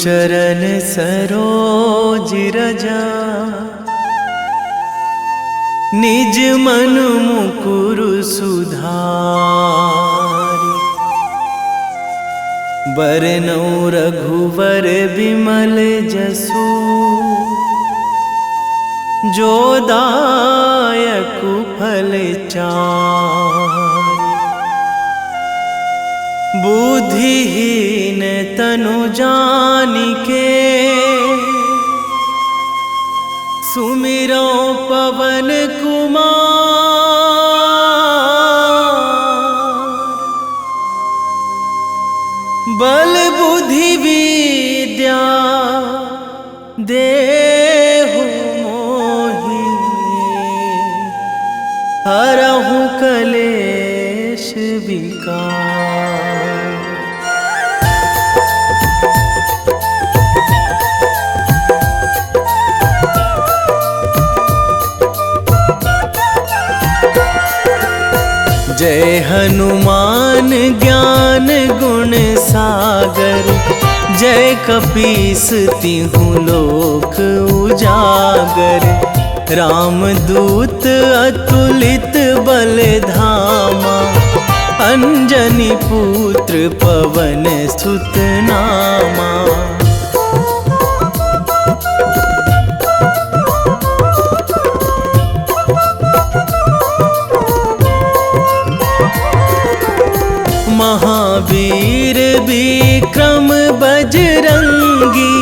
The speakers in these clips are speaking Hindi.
चरण सरोज रजा, निज मन मुकुर सुधारि। बरनौ रघुवर बिमल जसु, जो दायक फल चारि। बुद्धिहीन तनु जानिके, सुमिरो पवन कुमार। बल बुद्धि विद्या देहु मोहि, हरहु कलेश विकार। जय हनुमान ज्ञान गुण सागर, जय कपीस तिहुँ लोक उजागर। रामदूत अतुलित बल धामा, अंजनी पुत्र पवन सुत नामा। महावीर विक्रम बजरंगी,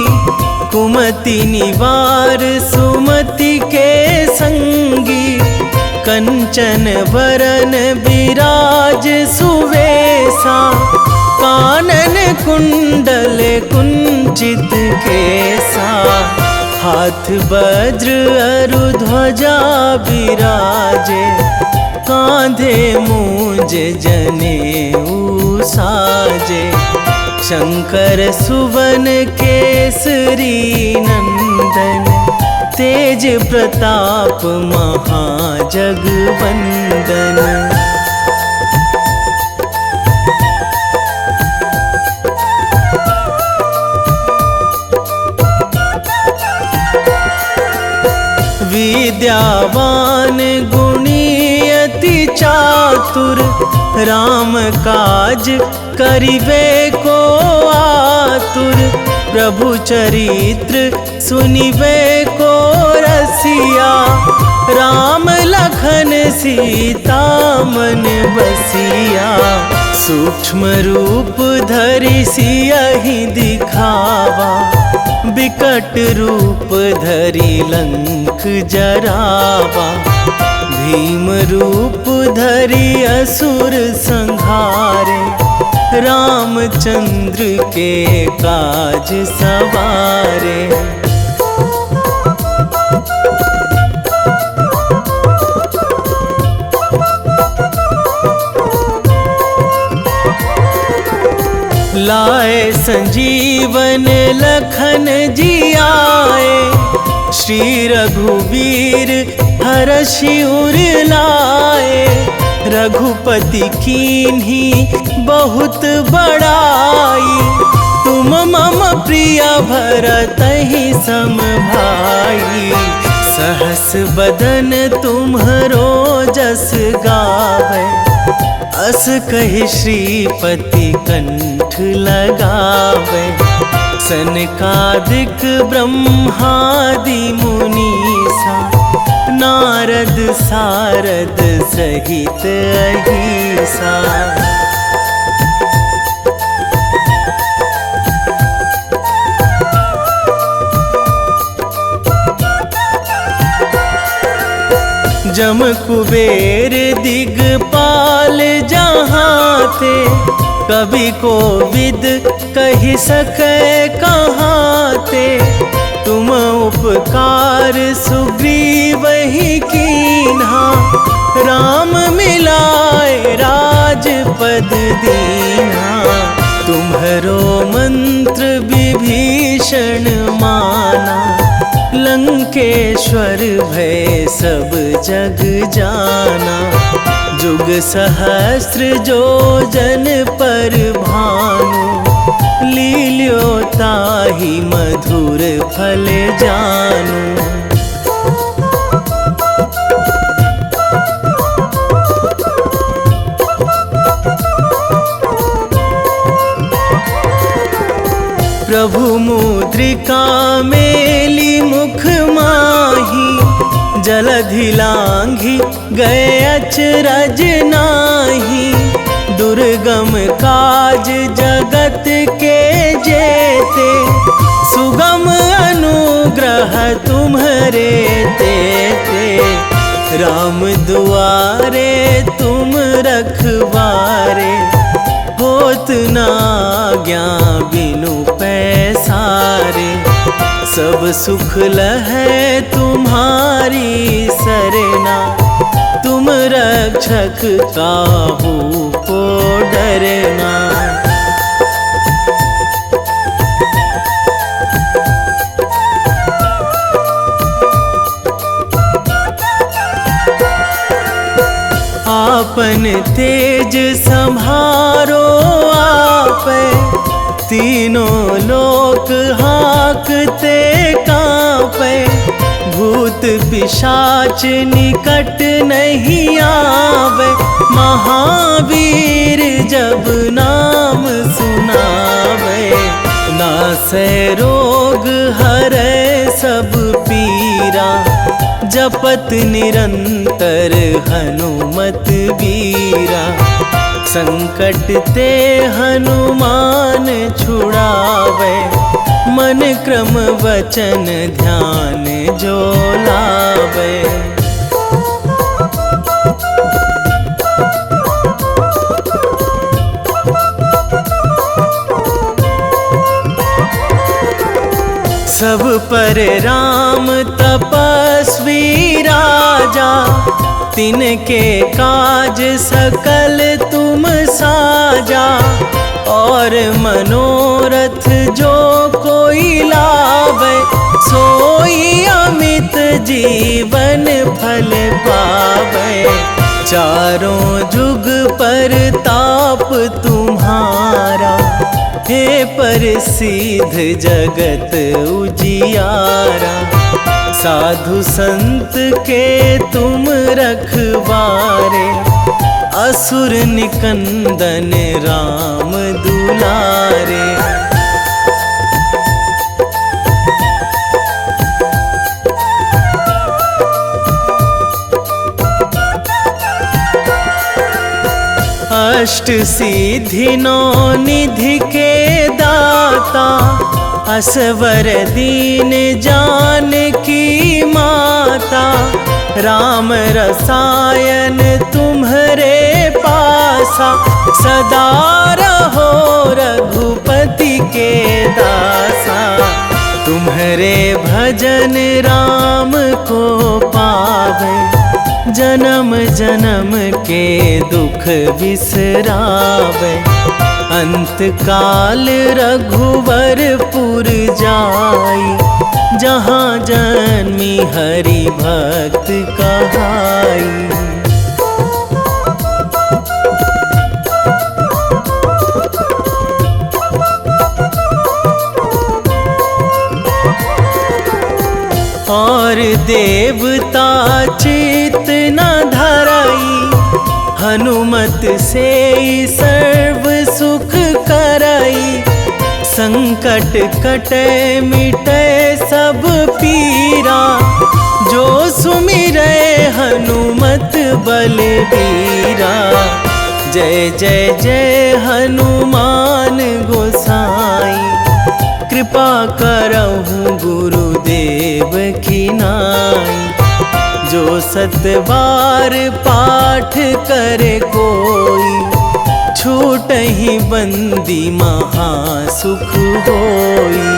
कुमति निवार सुमति के संगी। कंचन वरन विराज सुवेशा, कानन कुंडल कुंचित केसा। हाथ वज्र अरु ध्वजा बिराजे, कांधे मूंज जनेऊ साजे। शंकर सुवन केसरी नंदन, तेज प्रताप महाजगवंदन। विद्यावान गुणी अति चातुर, राम काज करिबे को आतुर। प्रभु चरित्र सुनिबे को रसिया, राम लखन सीता मन बसिया। सूक्ष्म रूप धरि सियहि दिखावा, बिकट रूप धरि लंक जरावा। भीम रूप धरि असुर संहारे, रामचंद्र के काज सवारे। लाए संजीवन लखन जियाए, श्री रघुवीर हरषि उर लाए। रघुपति कीन्ही बहुत बड़ाई, तुम मम प्रिय भरतहि सम भाई। सहस बदन तुम्हरो जस गावै, अस कहि श्रीपति कंठ लगावै। सनकादिक ब्रह्मादि मुनीसा, नारद सारद सहित अहिसा। जम कुबेर दिगपाल जहाँ थे, कवि कोविद कहि सकै कहाँ ते। तुम उपकार सुग्रीवहि कीन्हा, राम मिलाए राजपद दीन्हा। तुम्हरो मंत्र विभीषण माना, लंकेश्वर भय सब जग जाना। जुग सहस्र जो जन पर भानु, लील्यो ताहि मधुर फल जानू। प्रभु मुद्रिका मेली मुख माही, जलधि लांघी गए अचरज नाही। दुर्गम काज जगत के जेते, सुगम अनुग्रह तुम्हरे तेते। राम दुआरे तुम रखवारे, होत ना आज्ञा बिनु पैसारे। सब सुख लहै तुम्हारी सरना, तुम रक्षक काहू को डरना। आपन तेज संभारो आपै, तीनों लोक हाकते कांपै। भूत पिशाच निकट नहीं आवे, महावीर जब नाम सुनावे। नासै रोग हरै सब पीरा, जपत निरंतर हनुमत बीरा। संकट ते हनुमान छुड़ावे, मन क्रम वचन ध्यान जो लावे। सब पर राम तपस्वी राजा, तिनके काज सकल तुम साजा। और मनोरथ जो कोई लावे, सोई अमित जीवन फल पावे। चारों जुग पर ताप तुम्हारा, हे प्रसिद्ध जगत उजियारा। साधु संत के तुम रखवारे, असुर निकंदन राम दुलारे। अष्ट सिद्धि नौ निधि के दाता, असवर दीन जानकी माता। राम रसायन तुम्हरे पासा, सदा रहो रघुपति के दासा। तुम्हरे भजन राम को पावे, जन्म जन्म के दुख बिसरावे। अंत काल रघुवरपुर जाई, जहाँ जन्मी हरि भक्त कहाई। और देवता चित न धराई, हनुमत से सर्व सुख कराई। संकट कटे मिटे सब पीरा, जो सुमिरै हनुमत बलबीरा। जय जय जय हनुमान गोसाई, कृपा करहु गुरुदेव की नाई। जो सतबार पाठ करे कोई, छूटहि बंदी महासुख होई।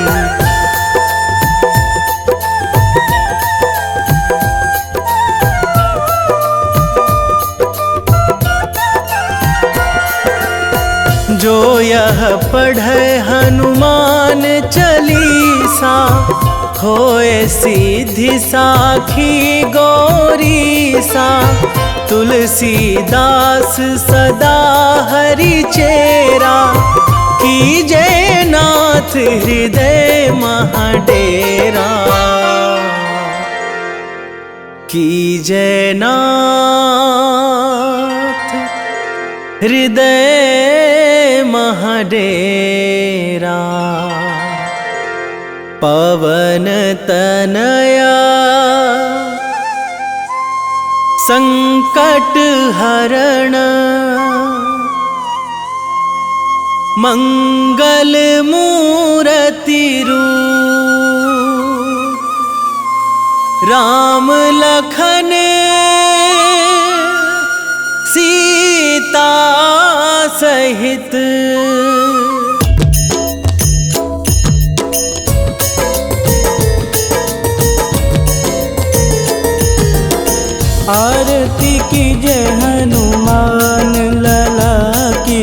जो यह पढ़े हनुमान चालीसा, होए सीधी साखी गौरीसा। तुलसीदास सदा हरि चेरा, कीजे नाथ हृदय महाडेरा, कीजे नाथ हृदय महाडेरा। पवन तनया संकट हरण, मंगल मूर्ति रूप, राम लखन सीता सहित। आरती कीजे हनुमान लला की,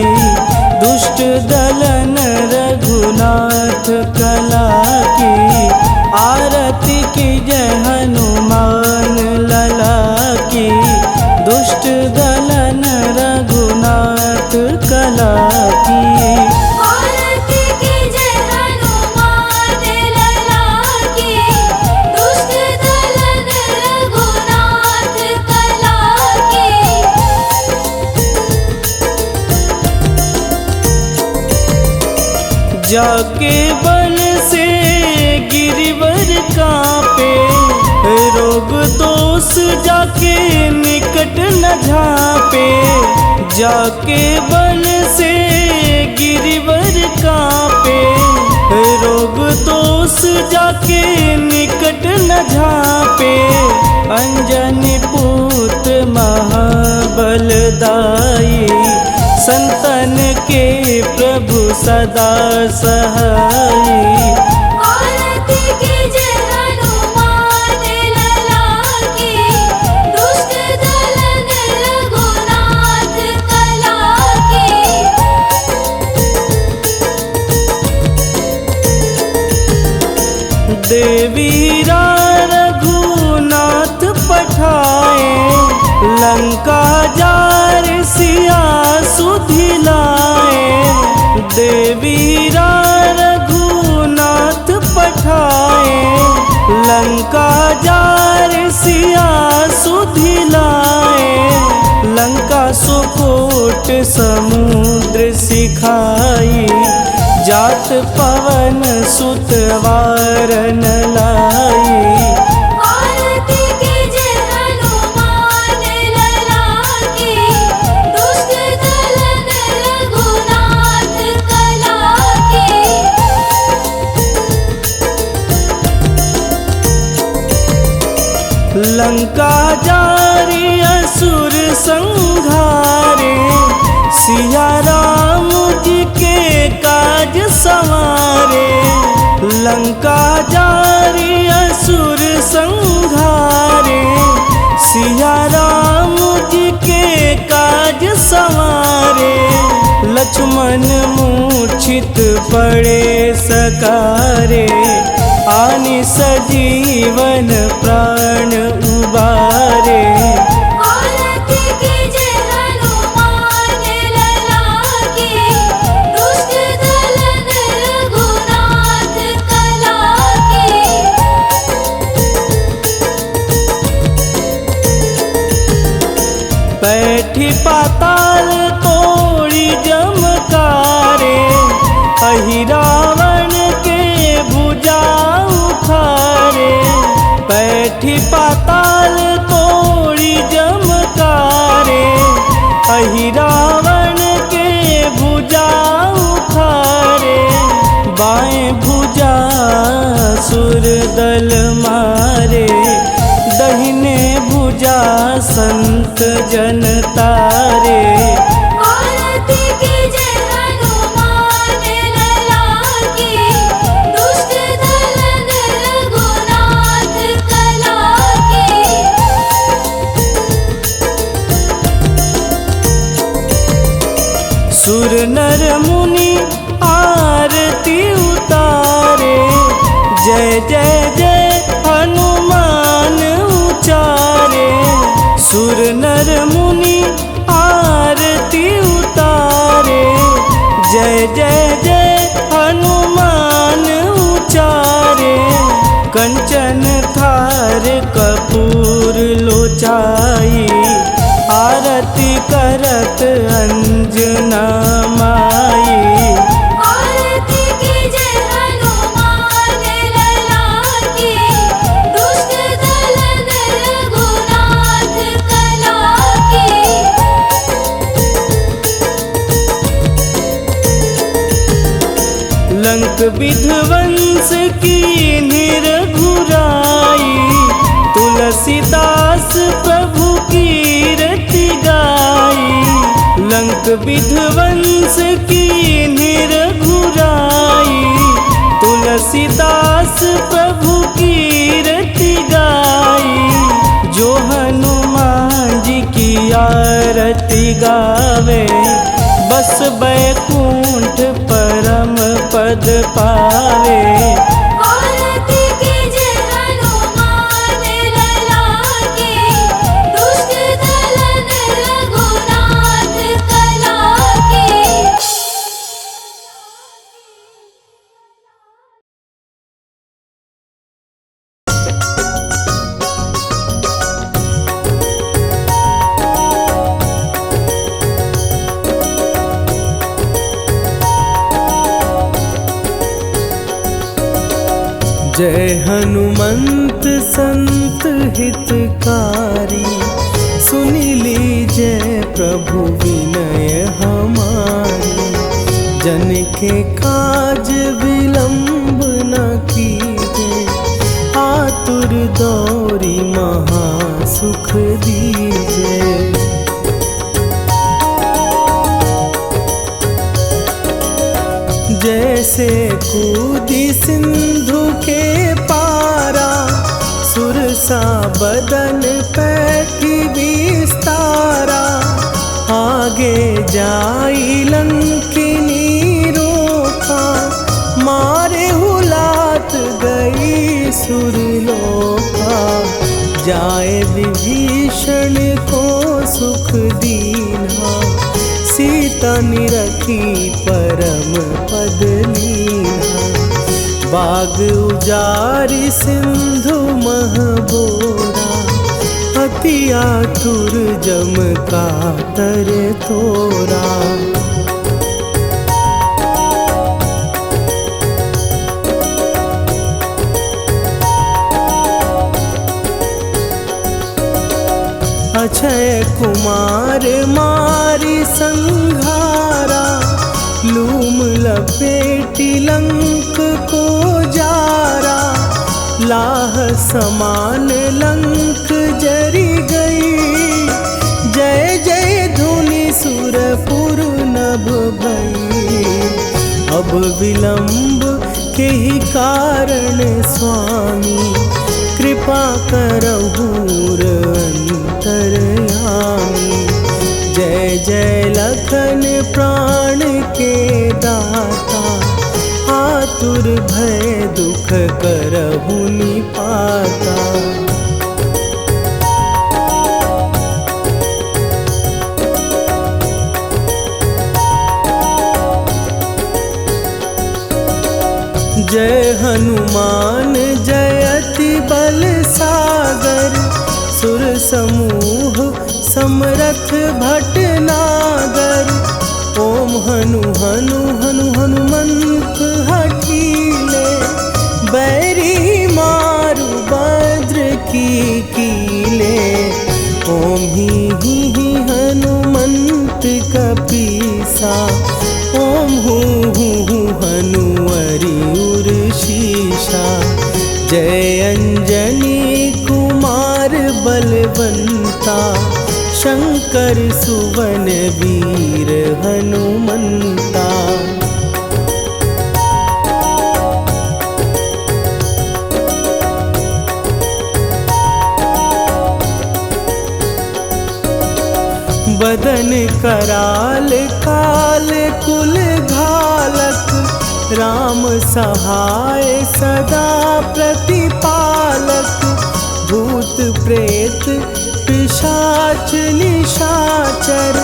दुष्ट दलन रघुनाथ कला की। आरती कीजे हनुमान लला की, दुष्ट दलन रघुनाथ कला की। आरती कीजे हनुमान लला की, दुष्ट दलन रघुनाथ कला की। जाके बल से गिरिवर कांपे, रोग दोष जाके निकट न झापे। जाके बल से गिरिवर कांपे, रोग दोष जाके निकट न झापे। अंजनी पूत महाबलदाई, संतन के प्रभु सदा सहाई। आरती कीजे हनुमान लला की, दुष्ट दलन रघुनाथ कला की। देवीरा रघुनाथ पठाए, लंका जार सिया सुधिलाए। देवीरा रघुनाथ पठाए, लंका जार सिया सुधिलाए। लंका सुकोट समुद्र सिखाई, जात पवन सुत वारन लाई। आरती कीजे हनुमान लला की, दुष्ट दलन रघुनाथ कला की। लंका जारी असुर संघारे, सिया राम जी के काज संवारे। लंका जारी असुर संघारे, सिया राम जी के काज संवारे। लक्ष्मण मूर्छित पड़े सकारे, आनि सजीवन प्राण उबारे। आरती कीजे हनुमान लला की, दुष्ट दलन रघुनाथ कला की। बैठी पाताल तोड़ी जमकारे, अहि रावण के भुजा उखारे। बैठी पाताल तोड़ी जमकारे, अहि रावण के भुजा उखारे। बाएं भुजा सुर दल मारे, दहिने भुजा संत जन तारे। आरती कीजे हनुमान लला की, दुष्ट दलन रघुनाथ कला की। सुर नर मुनि आरती उतारे, जय जय जय हनुमान उचारे। सुर नर मुनि आरती उतारे, जय जय जय हनुमान उचारे, कंचन थार कपूर लोचाई, आरती करत अंजना माई। आरती कीजे हनुमान लला की, दुष्ट दलन रघुनाथ कला की। लंक विध्वंस की निरघुराई, तुलसीदास प्रभु कीरति गाई। लंक विध्वंस की निरघुराई, तुलसीदास प्रभु कीरति गाई। जो हनुमान जी की आरती गावे, बस बैकुंठ परम पद पावे। आरती कीजे हनुमान लला की, दुष्ट दलन रघुनाथ कला की। जय हनुमंत संत हितकारी, सुनि लीजय प्रभु विनय हमारी। जन के काज विलंब न कीजे, आतुर दौरी महा सुख दीजे। जैसे कूदी सिंधु के पारा, सुरसा बदन पैठी विस्तारा। आगे जाई लंकिनी रोका, मारे हुलात गई सुरलोका। जाए विभीषण को सुख दीना, सीता निरखी परम पद लीना। बाग उजारि सिंधु महबोरा, अति आतुर जम कातर तोरा। अक्षय कुमार मारी संघारा, लूम लपेटी लंक को जारा। लाह समान लंक जरी गई, जय जय धुनि सुरपुर नभ भई। अब विलंब के ही कारण स्वामी, कृपा करहु अंतरयामी। जय जय लखन प्राण के दाता, आतुर भय दुख करहु निपाता। जय हनुमान जयति बल सागर, सुर समूह समरथ भटनागर। ओम हनु हनु हनु हनुमंत हठीले, बैरी मारु भद्र की कीले। ओम ही हनुमंत कपीसा, ओम हूँ हनुमरि उर्शीषा। जय अंजनी कुमार बलवंता, शंकर सुवन वीर हनुमंता। बदन कराल काल कुल घालक, राम सहाय सदा प्रतिपालक। भूत प्रेत पिशाच निशाचर,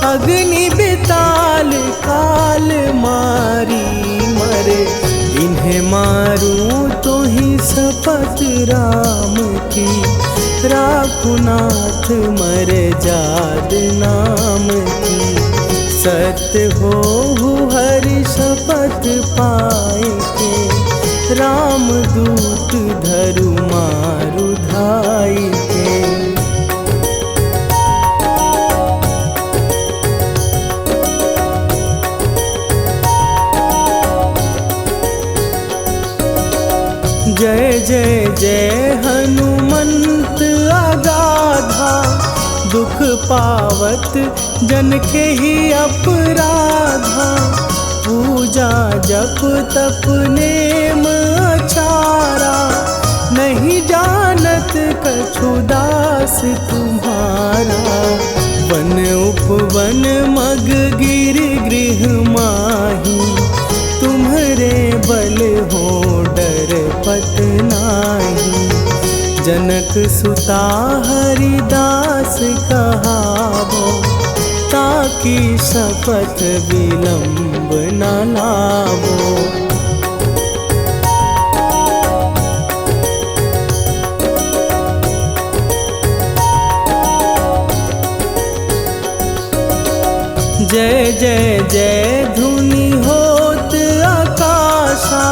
अग्नि बिताल काल मारी मरे, इन्हें मारूं तो ही शपथ राम की, राखुनाथ मरे जाद नाम की। सत्य हो हरि शपथ पाए के, राम दूत धरु मारु धाई के। जय जय जय हनुमंत अगाधा, दुख पावत जन के ही अपराधा। पूजा जप तप नेम अचारा, नहीं जानत कछु दास तुम्हारा। वन उपवन मग गिर गृह माही, तुम्हारे बल हो डर पत नाही। जनक सुता हरिदास कहावो, ताकि शपथ विलंब न लावो। जय जय जय धुनि होत आकाशा,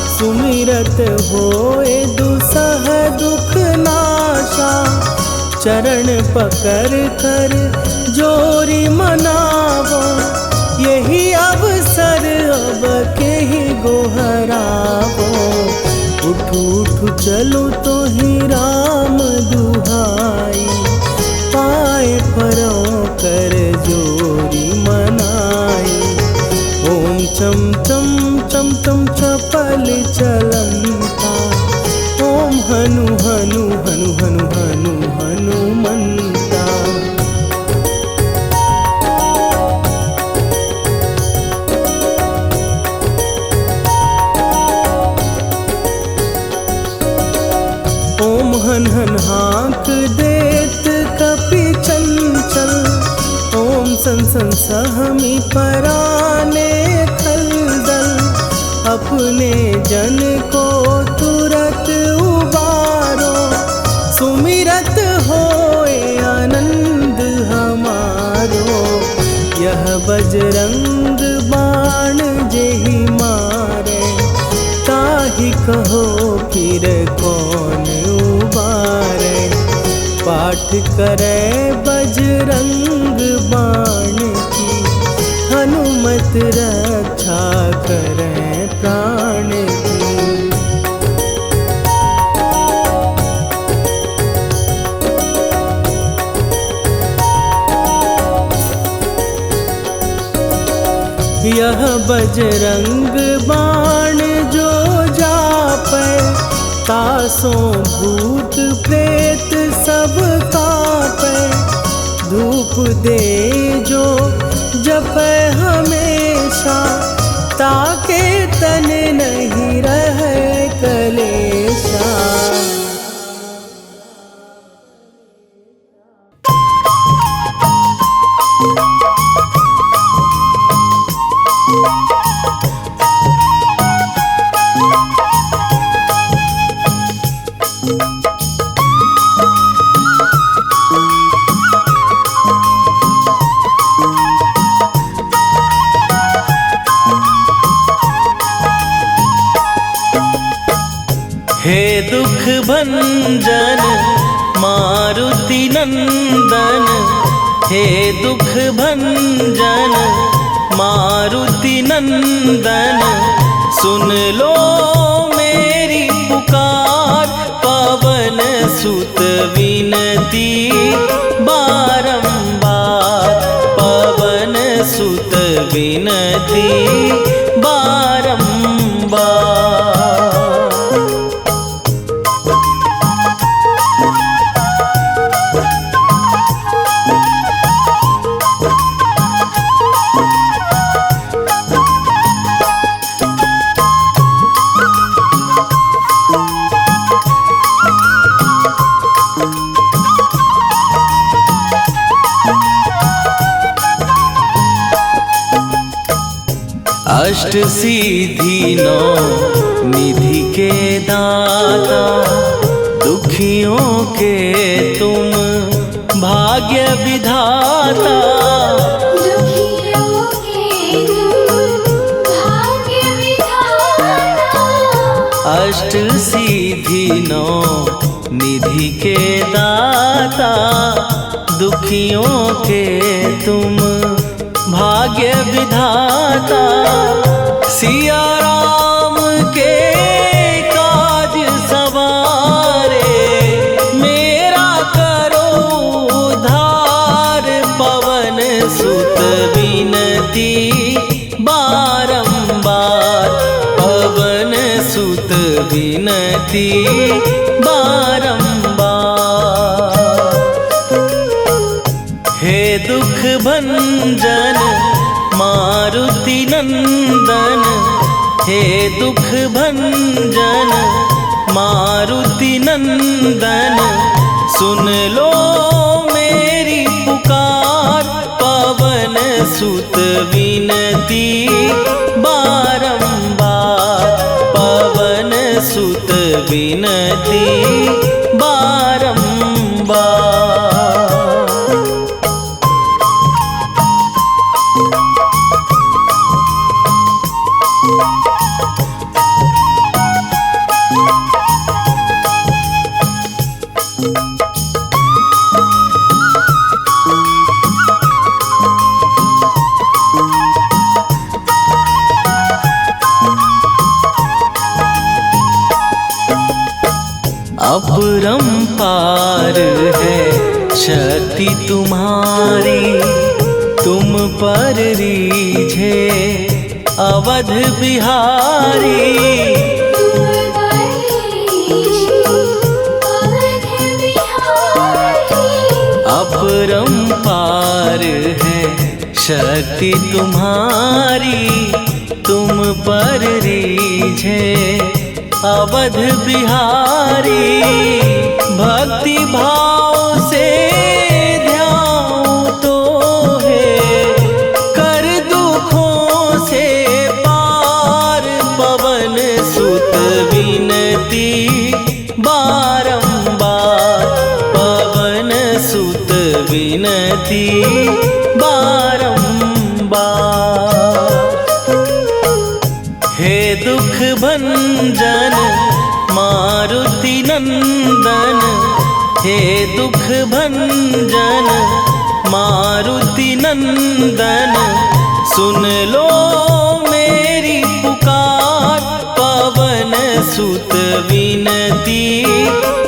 सुमिरत होए दुसह दुख नाशा। चरण पकड़ कर जोरी मनावो, यही अवसर अब के ही गोहरावो। उठू उठू चलो तो ही राम दुहाई, पाए परों कर जोरी मनाई। ओम चम चम चम चम चपल चलंता, ओम हनु हनु हनु हनु हनु हनुमंता। ओम हन हन हाँक देत कपि चंचल, ओम सन सन सहमी पराने खलदल। अपने जन को तुरत उबारो, सुमिरत होए आनंद हमारो। यह बजरंग बाण जेहि मारे, ताहि कहो फिर कौन उबारे। पाठ करे बजरंग बाण की, हनुमत रक्षा करे प्राण की। यह बजरंग बाण जो जापै, तासों भूत प्रेत सब कापै। धूप दे जो जपै हमेशा, ताके तन नहीं रहे कलेशा। हे दुख भंजन मारुति नंदन, हे दुख भंजन मारुति नंदन। सुन लो मेरी पुकार, पवन सुत विनती बारंबार। पवन सुत विनती बारंबार। अष्ट सिद्धि नौ निधि के दाता, दुखियों के तुम भाग्य विधाता। दुखियों के तुम भाग्य विधाता। अष्ट सिद्धि नौ निधि के दाता, दुखियों के तुम भाग्य विधाता। सिया राम के काज सवारे, मेरा करो उद्धार। पवन सुत विनती बारंबार, पवन सुत विनती बारंबार। हे दुख भंजन मारुति नंदन, हे दुख भंजन मारुति नंदन। सुन लो मेरी पुकार, पवन सुत विनती बारंबार, पवन सुत विनती बारंबार। अपरंपार है शक्ति तुम्हारी, तुम पर रीझे अवध बिहारी। अपरंपार है शक्ति तुम्हारी, तुम पर रीझे अवध बिहारी। भक्ति भाव से ध्यान तो है, कर दुखों से पार। पवन सुत विनती बारंबार, पवन सुत विनती बारंबार। हे दुख भंजन मारुति नंदन, हे दुख भंजन मारुति नंदन। सुन लो मेरी पुकार, पवन सुत विनती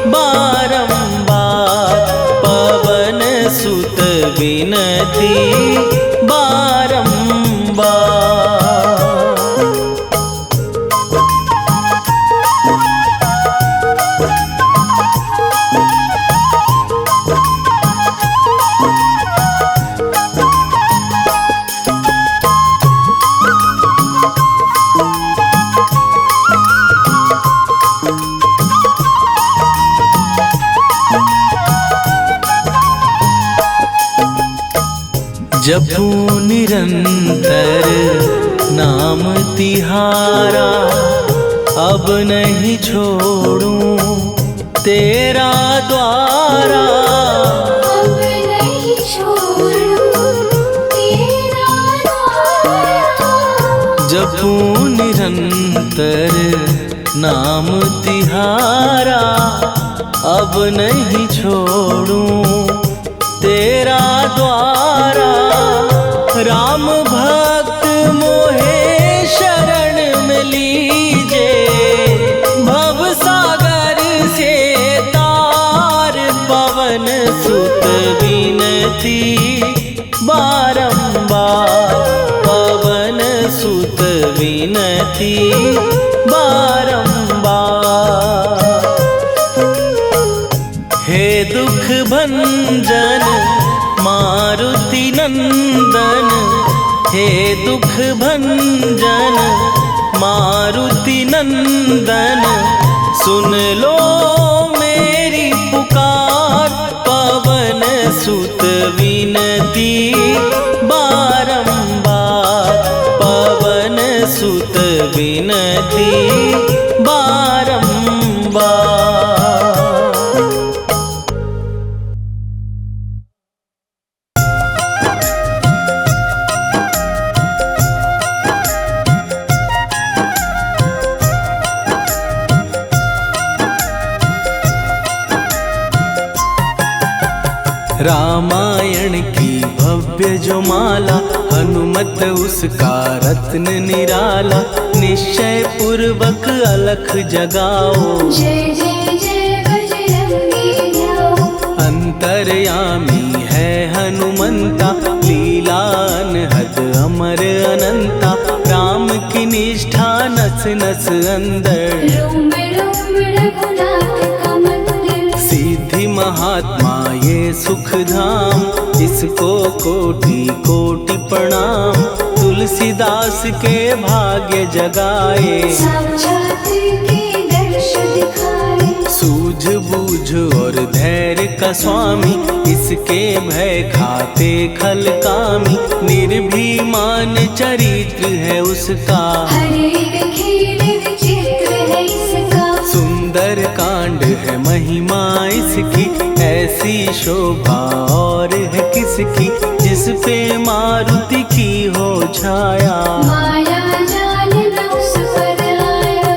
बारंबार, पवन सुत विनती बारंबार। जपू निरंतर नाम तिहारा, अब नहीं छोड़ूं तेरा द्वारा। अब नहीं छोड़ूं तेरा द्वारा। जपू निरंतर नाम तिहारा, अब नहीं छोड़ूं तेरा द्वारा। राम भक्त मोहे शरण में लीजे, भव सागर से तार। पवन सुत विनती बारंबार, पवन सुत विनती बारंबार। हे दुख भंजन मारुति नंदन, हे दुख भंजन मारुति नंदन। सुन लो मेरी पुकार, पवन सुत विनती बारंबार, पवन रामायण की भव्य जो माला, हनुमत उसका रत्न निराला। निश्चय पूर्वक अलख जगाओ, जय जय जय बजरंगी ध्याओ। अंतर्यामी है हनुमंता, लीला अनहद अमर अनंता। राम की निष्ठा नस नस अंदर, रोम रोम रघुनाथ का मंदिर। सिद्धि महात्मा ये सुख धाम, इसको कोटि कोटि प्रणाम। तुलसीदास के भाग्य जगाए, साक्षात के दर्श दिखाए। सूझ बूझ और धैर्य का स्वामी, इसके भय खाते खल कामी। निर्भीमान चरित्र है उसका, हर एक खेल विचित्र है इसका। सुंदर कांड है महिमा इसकी, ऐसी शोभा और है किसकी। जिस पे मारुति की हो छाया, माया जाल न उस पर आया।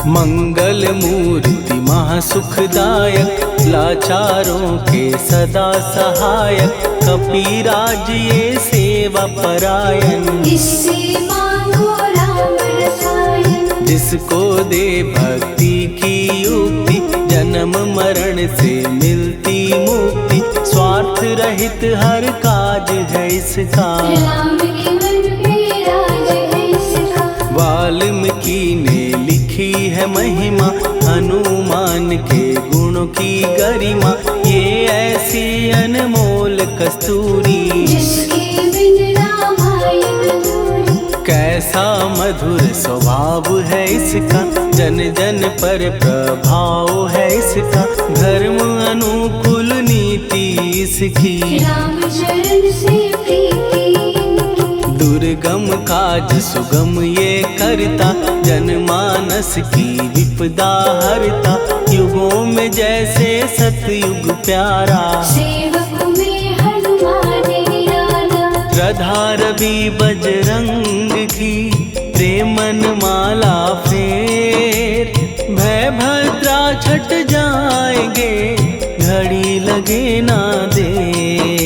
मंगल मूर्ति महासुखदायक, लाचारों के सदा सहायक। कपीराज ये सेवा परायण, इससे मांगो राम रसायन। जिसको दे भक्ति की युक्ति, जन्म मरण से मिलती मुक्ति। स्वार्थ रहित हर काज है इसका, राम के मन पे राज है इसका। वाल्मीकि ने लिखी है महिमा, हनुमान के गुणों की गरिमा। ये ऐसी अनमोल कस्तूरी, जिसके बिन रामायण अधूरी। कैसा मधुर स्वभाव है इसका, जन जन पर प्रभाव है इसका। धर्म अनुकूल नीति इसकी, राम चरण से प्रीति इनकी। दुर्गम काज सुगम ये करता, जनमानस की विपदा हरता। युगों में जैसे सतयुग प्यारा, सेवक में हनुमान निराला। श्रद्धा रवि बजरंग की, प्रेमन माला फेर। भय भद्रा छट जाएंगे, घड़ी लगे ना देर।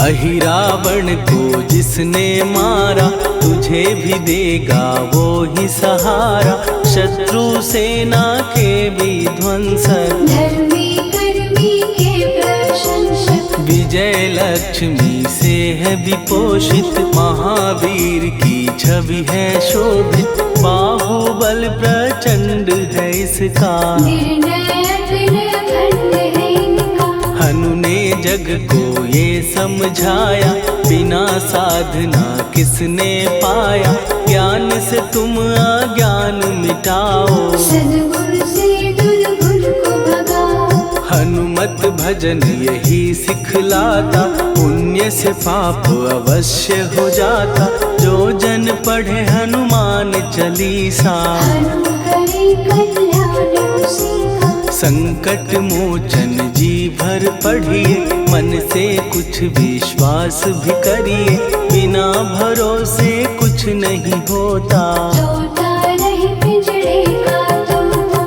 अहिरावण को जिसने मारा, तुझे भी देगा वो ही सहारा। शत्रु सेना के विध्वंसक, धर्मी कर्मी के प्रशंसक। विजय लक्ष्मी से है विपोषित, महावीर की छवि है शोभित। बाहुबल प्रचंड है इसका, निर्णय अखंड है इनका। हनु ने जग को ये समझाया, बिना साधना किसने पाया। ज्ञान से तुम अज्ञान मिटाओ, सद्गुण से दुर्गुण को भगाओ। हनुमत भजन यही सिखलाता, पुण्य से पाप अवश्य हो जाता। जो जन पढ़े हनुमान चालीसा, हनु करे कल्याण उसी का। संकट मोचन जी भर पढ़िए, मन से कुछ विश्वास भी करिए। बिना भरोसे कुछ नहीं होता, तोता रहे पिंजड़े का तोता।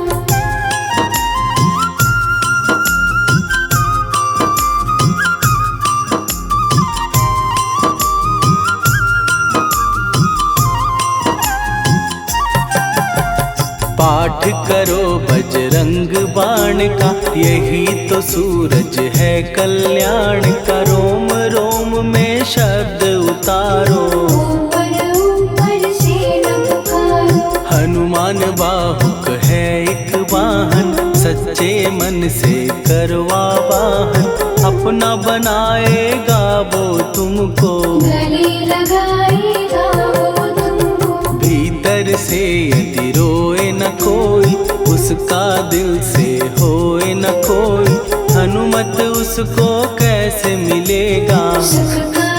पाठ करो बजरंग बाण का, यही तो सूरज है कल्याण का। रोम रोम में शब्द उतारो, ऊपर ऊपर से न पुकारो। हनुमान बाहुक है एक वाहन, सच्चे मन से करवा वाहन। अपना बनाएगा वो तुमको, गले लगाएगा वो तुमको। भीतर से यदि रोए न कोई, उसका दिल से होए न कोई। हनुमत उसको कैसे मिलेगा, सुख का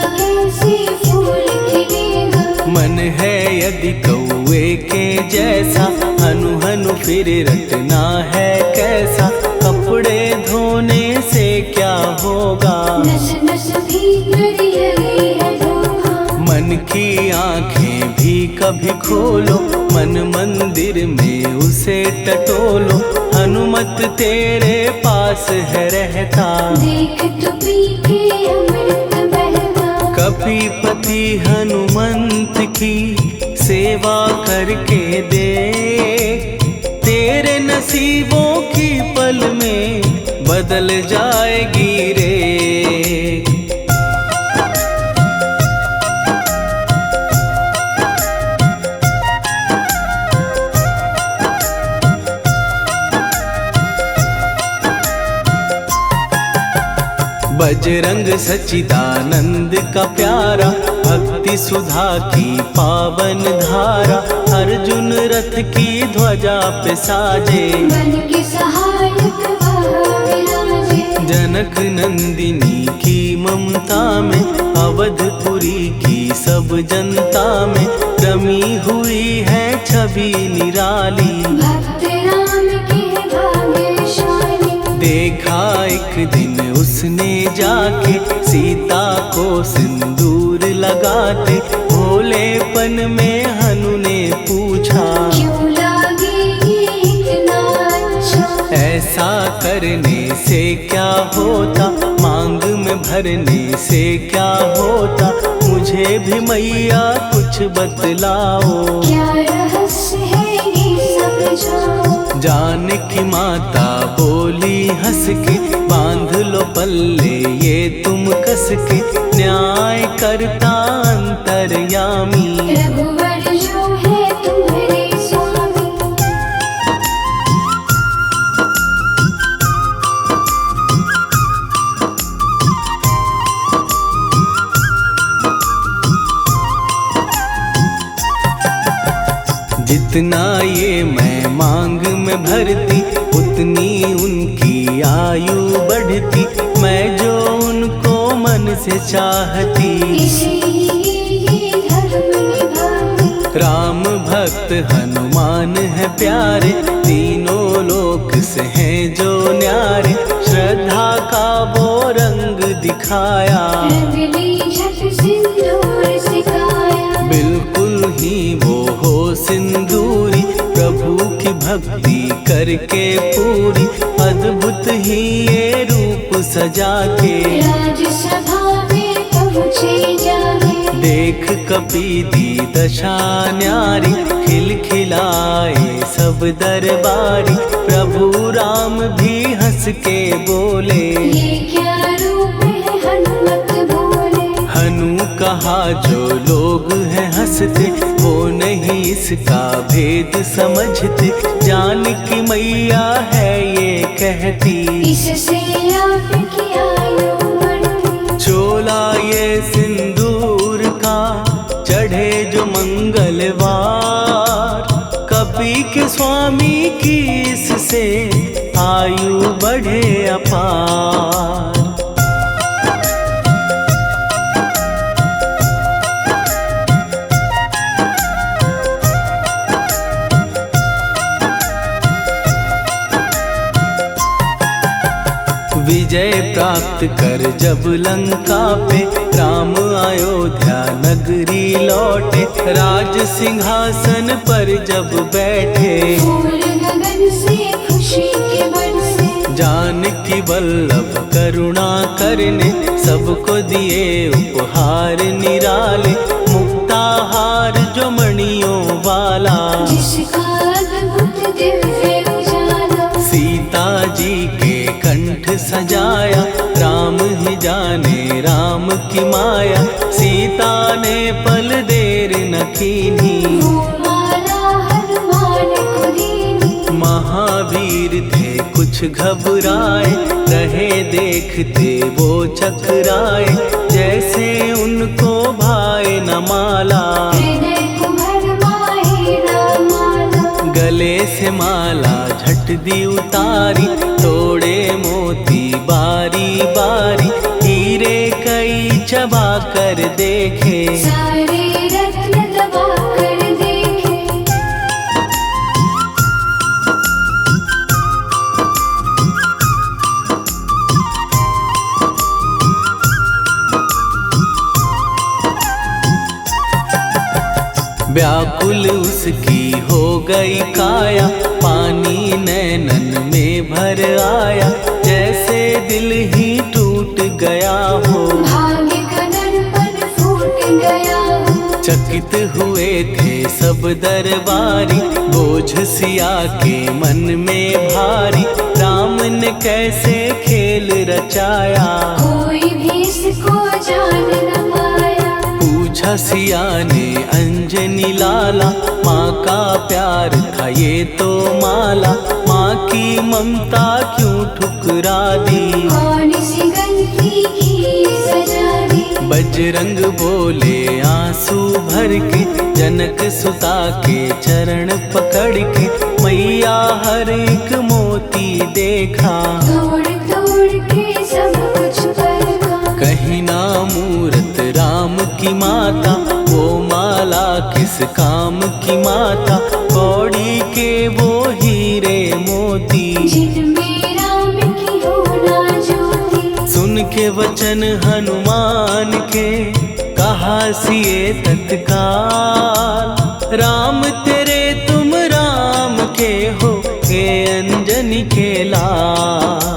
से फूल खिलेगा। मन है यदि कौए के जैसा, हनु हनु फिर रटना है कैसा। कपड़े धोने से क्या होगा, नस नस भीतर लगी है धोखा। मन की आंखें भी कभी खोलो, मन मंदिर में उसे टटोलो। हनुमत तेरे पास है रहता, देख तो पी के अमृत बहता। कपीपति हनुमंत की सेवा करके दे, तेरे नसीबों की पल में बदल जाएगी रे। बजरंग सच्चिदानंद का प्यारा, भक्ति सुधा की पावन धारा। अर्जुन रथ की ध्वजा पे साजे, मन के सहायक वह विराजे। जनक नंदिनी की ममता में, अवधपुरी की सब जनता में रमी हुई है छवि निराली। भक्त राम के भाग्यशाली, देखा एक दिन उसने जाके सीता को सिंदूर लगाते। भोलेपन में हनु ने पूछा, क्यों लागेगी इतना अच्छा। ऐसा करने से क्या होता, मांग में भरने से क्या होता। मुझे भी मैया कुछ बतलाओ, क्या रहस्य है ये सब जाओ। जानकी माता बोली हंस के, बांध लो पल्ले ये तुम कस के। न्याय करता अंतर्यामी, रघुवर जो है तुम्हारे स्वामी। जितना ये मैं मांग में भरती, उतनी उनकी आयु बढ़ती। मैं जो उनको मन से चाहती, इसीलिए धर्म निभाती। राम भक्त हनुमान है प्यारे, तीनों लोक से हैं जो न्यारे। श्रद्धा का वो रंग दिखाया, रंगली झट सिंदूर सिखाया। बिल्कुल ही वो हो सिंदूरी, प्रभु की भक्ति करके पूरी। अद्भुत ही ये रूप सजा के, राजसभा में पहुँचे जाके। देख कपी दी दशा न्यारी, खिलखिलाए सब दरबारी। प्रभु राम भी हंस के बोले, ये क्या रूप है हनुमत बोले। हनु कहा जो लोग हैं हंसते, वो नहीं इसका भेद समझते। जानकी मैया है ये कहती, इससे आपकी आयु बढ़ती। चोला ये सिंदूर का चढ़े जो मंगलवार। कपी के स्वामी की इससे आयु बढ़े अपार। विजय प्राप्त कर जब लंका पे, राम अयोध्या नगरी लौटे। राज सिंहासन पर जब बैठे, फूल गगन से खुशी के बरसे। जानकी वल्लभ करुणा करने, सबको दिए उपहार निराले। मुक्ताहार जो मणियों वाला, जिसका अद्भुत दिव्य उजाला। सीता जी के कंठ सजाया। राम ही जाने राम की माया, सीता ने पल देर न कीन्ही। वो माला हनुमान को दीनी। महावीर थे कुछ घबराए, रहे देखते वो चकराए। जैसे उनको भाए न माला, हृदय को भरमाए राम माला। गले से माला झट दी उतारी। तोड़े मोती बारी बारी, हीरे कई चबा कर देखे। सारे रत्न दबा कर देखे। व्याकुल उसकी हो गई काया, पानी नैनन में भर आया, जैसे दिल ही टूट गया हो। भाग्य का दर्पण फूट गया हो। चकित हुए थे सब दरबारी, बोझ सिया के मन में भारी, राम ने कैसे खेल रचाया। कोई भी इसको जान न पाया। पूछा सिया ने अंजनी लाला, माँ का प्यार था ये तो माला, माँ की ममता क्यों ठुकरा दी। कौन सी गलती की सजा दी। बजरंग बोले आंसू भर के, जनक सुता के चरण पकड़ के, मैया हर एक मोती देखा। तोड़ तोड़ के सब कुछ परखा। कहीं ना मूरत राम की माता, वो माला किस काम की माता, कौड़ी के वो हीरे मोती। जिनमें राम की हो ना ज्योति। सुन के वचन हनुमान के, कहा सिए तत्काल, राम तेरे तुम राम के हो, हे अंजनी के लाल।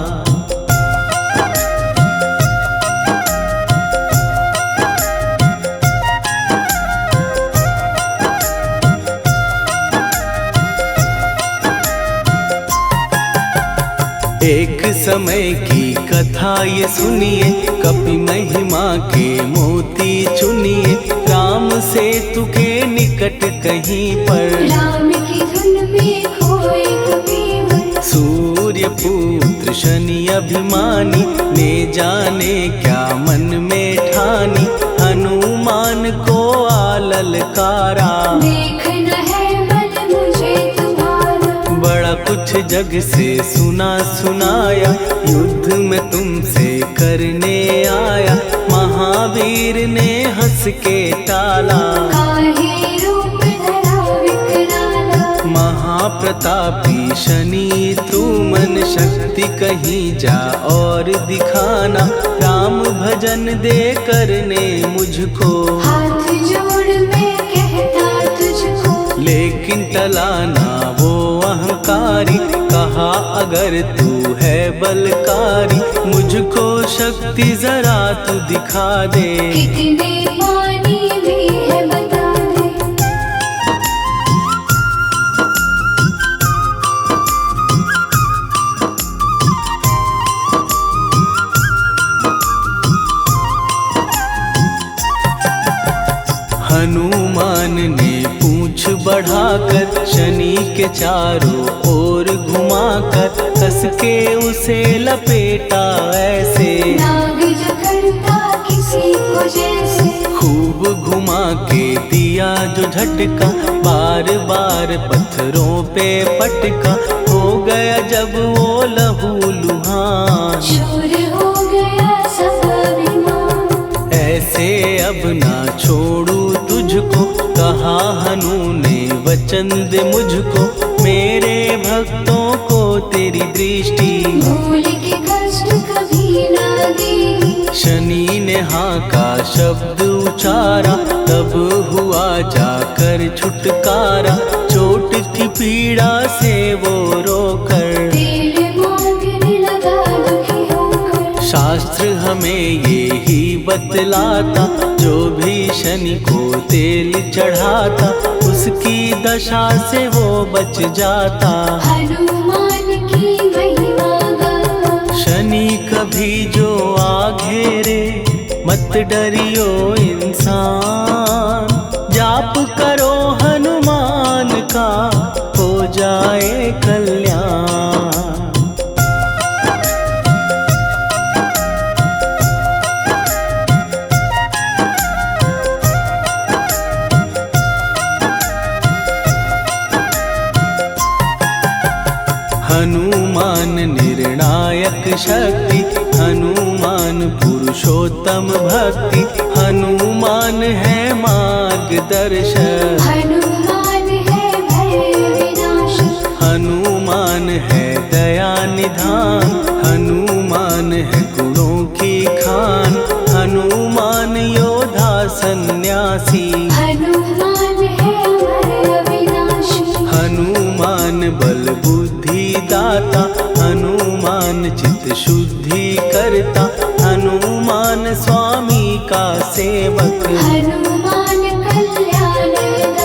एक समय की कथा ये सुनिए, कपि महिमा के मोती चुनिए, राम सेतु के निकट कहीं पर, राम की धुन में खोए कबीर। सूर्य पुत्र शनि अभिमानी, ने जाने क्या मन में ठानी, हनुमान को आललकारा। देखना है बल मुझे तुम्हारा। बड़ा कुछ जग से सुना सुनाया, युद्ध में तुमसे करने आया, महावीर ने हंस के टाला। काहे रूप धरा विकराला। महाप्रतापी शनि तू मन शक्ति कहीं जा और दिखाना, राम भजन दे करने मुझको। हाथ जोड़ मैं कहता तुझको। लेकिन टलाना वो अहंकारी, कहा अगर तू है बलकारी, मुझको शक्ति जरा तू दिखा दे। कितने पानी में है बता दे। हनुमान ने पूंछ बढ़ाकर, शनि के चारों ओर घुमाकर, कस के उसे लपेटा ऐसे। नाग जो करता किसी को जैसे। खूब घुमा के दिया जो झटका, बार बार पत्थरों पे पटका, हो गया जब वो लहू लुहान। चूर हो गया सब अभिमान। ऐसे अब ना छोड़ू तुझको, कहा हनु ने वचन दे मुझको, मेरे भक्तों को तेरी दृष्टि। भूल के कष्ट कभी ना दे। शनि ने हाँ का शब्द उचारा, तब हुआ जाकर छुटकारा, चोट की पीड़ा से वो रोकर। तेल मांगने लगा दुखी होकर। शास्त्र हमें ये ही बतलाता, जो भी शनि को तेल चढ़ाता, उसकी दशा से वो बच जाता। हनुमान की महिमा गाता। शनि कभी जो आ घेरे, मत डरियो इंसान, जाप करो हनुमान का, हो जाए कल्याण। हनुमान निर्णायक शक्ति, हनुमान हनुमान पुरुषोत्तम भक्ति, हनुमान है मार्गदर्शक। हनुमान है भय विनाशक, हनुमान है दया निधान, हनुमान है गुणों की खान, हनुमान योद्धा सन्यासी। हनुमान है भय विनाशी, हनुमान बल बुद्धि दाता, हनुमान चित्त शुद्धि करता, हनुमान स्वामी का सेवक। हनुमान कल्याणदायक,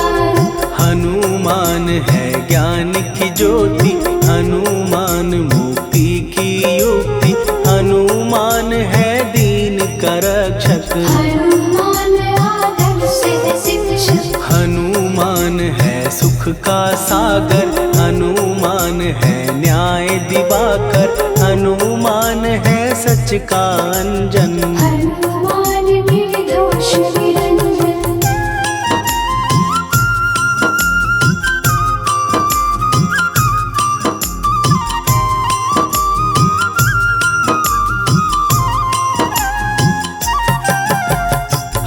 हनुमान है ज्ञान की ज्योति, हनुमान मुक्ति की युक्ति, हनुमान है दीन का रक्षक। हनुमान आदर्श शिक्षक, हनुमान है सुख का सागर, हनुमान है न्याय दिवाकर, हनुमान है सच का अंजन। हनुमान निर्दोष निरंजन।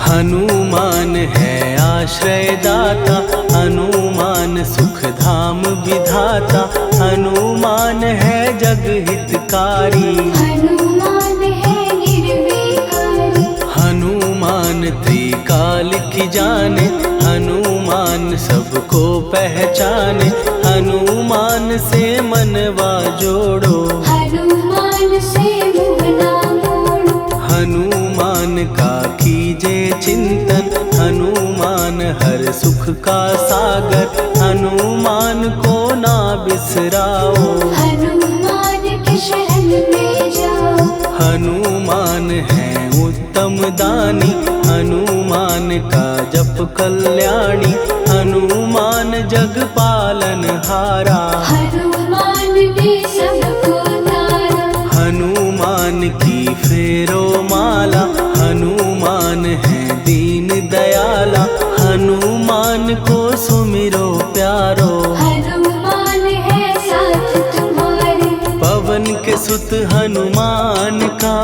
हनुमान है आश्रय दाता, हनुमान सुख धाम विधाता, हनुमान है जग हितकारी। हनुमान है निर्विकारी, हनुमान त्रिकाल की जाने, हनुमान सबको पहचाने, हनुमान से मनवा जोड़ो। हनुमान से मुँह ना मोड़ो, हनुमान का कीजे चिंतन, हनुमान हर सुख का सागर, हनुमान को ना बिसराओ। हनुमान के शरण में जाओ। हनुमान है उत्तम दानी, हनुमान का जप कल्याणी, हनुमान जग पालन हारा। हनुमान ने सबको तारा, हनुमान की फेरो माला, हनुमान है दीन दयाला, हनुमान को सुमिरो प्यारो। हनुमान है साथ तुम्हारे, पवन के सुत हनुमान का,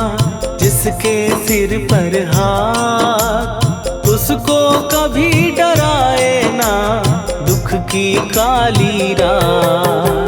जिसके सिर पर हाथ, उसको कभी डराए ना दुख की काली रात।